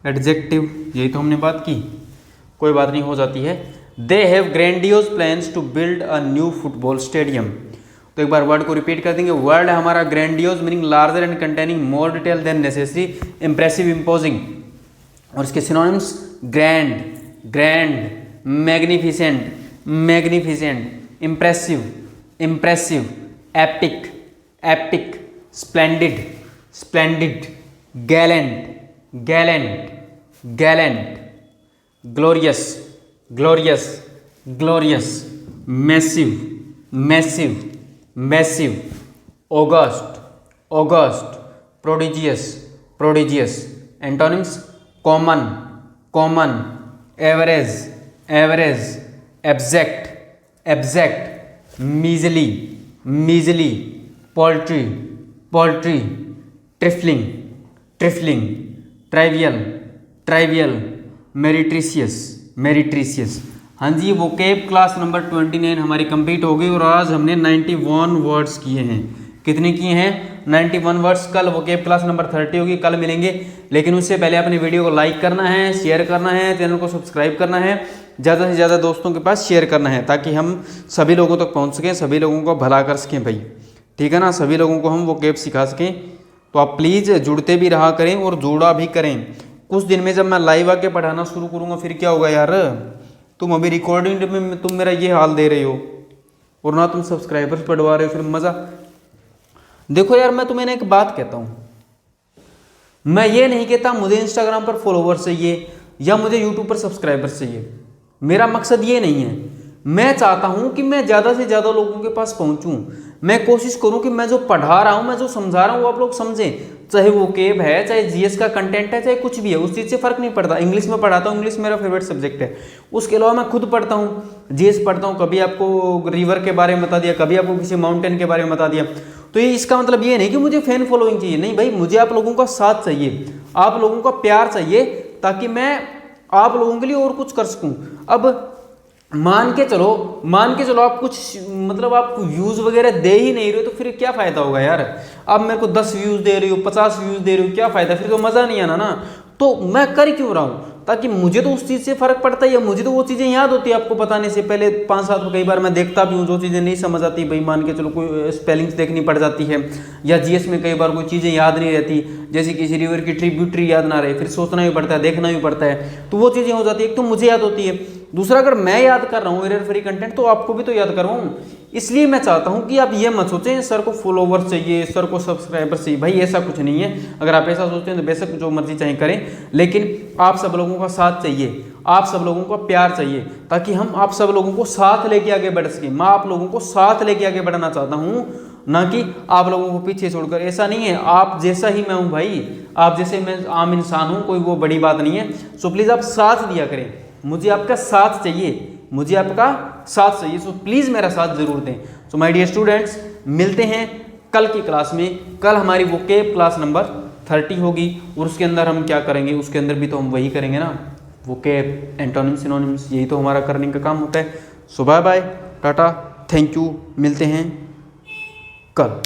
एडजेक्टिव। यही तो हमने बात की, कोई बात नहीं, हो जाती है। They have grandiose plans to build a new football stadium. तो एक बार वर्ड को रिपीट कर देंगे। वर्ड है हमारा grandiose, meaning larger and containing more detail than necessary, impressive, imposing. और इसके synonyms grand, grand, magnificent, magnificent, impressive, impressive, epic, epic, splendid, splendid, gallant, gallant, gallant, glorious, glorious, glorious, massive, massive, massive, august, august, prodigious, prodigious. Antonyms common, common, average, average, abject, abject, measly, measly, paltry, paltry, trifling, trifling, trivial, trivial, meretricious, meretricious. हाँ जी, vocab class number 29 हमारी complete हो गई और आज हमने 91 words किए हैं। कितने किए हैं? 91 वर्ड्स। कल वोकेब क्लास नंबर 30 होगी, कल मिलेंगे। लेकिन उससे पहले अपने वीडियो को लाइक करना है, शेयर करना है, चैनल को सब्सक्राइब करना है, ज़्यादा से ज़्यादा दोस्तों के पास शेयर करना है ताकि हम सभी लोगों तक पहुँच सकें, सभी लोगों को भला कर सकें भाई। ठीक है ना, सभी लोगों को हम वोकेब सिखा सकें। तो आप प्लीज़ जुड़ते भी रहा करें और जुड़ा भी करें। कुछ दिन में जब मैं लाइव आके पढ़ाना शुरू करूँगा फिर क्या होगा यार, तुम अभी रिकॉर्डिंग में तुम मेरा ये हाल दे रहे हो और ना तुम सब्सक्राइबर्स बढ़वा रहे हो, फिर मज़ा। देखो यार, मैं तुम्हें एक बात कहता हूँ, मैं ये नहीं कहता मुझे इंस्टाग्राम पर फॉलोवर्स चाहिए या मुझे यूट्यूब पर सब्सक्राइबर्स चाहिए। मेरा मकसद ये नहीं है। मैं चाहता हूँ कि मैं ज़्यादा से ज़्यादा लोगों के पास पहुँचूँ। मैं कोशिश करूँ कि मैं जो पढ़ा रहा हूँ, मैं जो समझा रहा हूँ, वो आप लोग समझें। चाहे वो केब है, चाहे जीएस का कंटेंट है, चाहे कुछ भी है, उस चीज़ से फ़र्क नहीं पड़ता। इंग्लिश में पढ़ाता हूँ, इंग्लिश मेरा फेवरेट सब्जेक्ट है। उसके अलावा मैं खुद पढ़ता हूँ, जीएस पढ़ता हूँ। कभी आपको रिवर के बारे में बता दिया, कभी आपको किसी माउंटेन के बारे में बता दिया। तो ये इसका मतलब ये नहीं कि मुझे फैन फॉलोइंग चाहिए, नहीं भाई, मुझे आप लोगों का साथ चाहिए, आप लोगों का प्यार चाहिए ताकि मैं आप लोगों के लिए और कुछ कर सकूं। अब मान के चलो आप कुछ मतलब आप व्यूज़ वगैरह दे ही नहीं रहे हो तो फिर क्या फ़ायदा होगा यार। अब मेरे को 10 व्यूज़ दे रही हो, 50 व्यूज़ दे रही हो, क्या फ़ायदा, फिर तो मज़ा नहीं आना ना। तो मैं कर क्यों रहा हूँ? ताकि मुझे तो उस चीज़ से फ़र्क पड़ता है, या मुझे तो वो चीज़ें याद होती है आपको बताने से पहले 5-7 कई बार मैं देखता भी हूँ, जो चीज़ें नहीं समझ आती भाई, मान के चलो कोई स्पेलिंग्स देखनी पड़ जाती है, या जीएस में कई बार कोई चीज़ें याद नहीं रहती, जैसे किसी रिवर की ट्रिब्यूटरी याद ना रहे, फिर सोचना भी पड़ता है, देखना भी पड़ता है, तो वो चीज़ें हो जाती है। एक तो मुझे याद होती है, दूसरा अगर मैं याद कर रहा हूँ एरर फ्री कंटेंट तो आपको भी तो याद करवाऊँ। इसलिए मैं चाहता हूँ कि आप ये मत सोचें सर को फॉलोवर्स चाहिए, सर को सब्सक्राइबर्स चाहिए, भाई ऐसा कुछ नहीं है। अगर आप ऐसा सोचते हैं तो बेशक जो मर्जी चाहे करें, लेकिन आप सब लोगों का साथ चाहिए, आप सब लोगों का प्यार चाहिए ताकि हम आप सब लोगों को साथ लेके आगे बढ़ सकें। मैं आप लोगों को साथ लेके आगे बढ़ना चाहता हूँ, ना कि आप लोगों को पीछे छोड़कर। ऐसा नहीं है, आप जैसा ही मैं हूँ भाई, आप जैसे मैं आम इंसान हूँ, कोई वो बड़ी बात नहीं है। सो प्लीज़ आप साथ दिया करें, मुझे आपका साथ चाहिए, मुझे आपका साथ चाहिए। सो प्लीज़ मेरा साथ ज़रूर दें। सो माय डियर स्टूडेंट्स, मिलते हैं कल की क्लास में। कल हमारी वोकेब क्लास नंबर 30 होगी और उसके अंदर हम क्या करेंगे, उसके अंदर भी तो हम वही करेंगे ना, वोकेब, एंटोनिम्स, सिनोनिम्स, यही तो हमारा करने का काम होता है। So bye bye, ta-ta, thank you, मिलते हैं कल।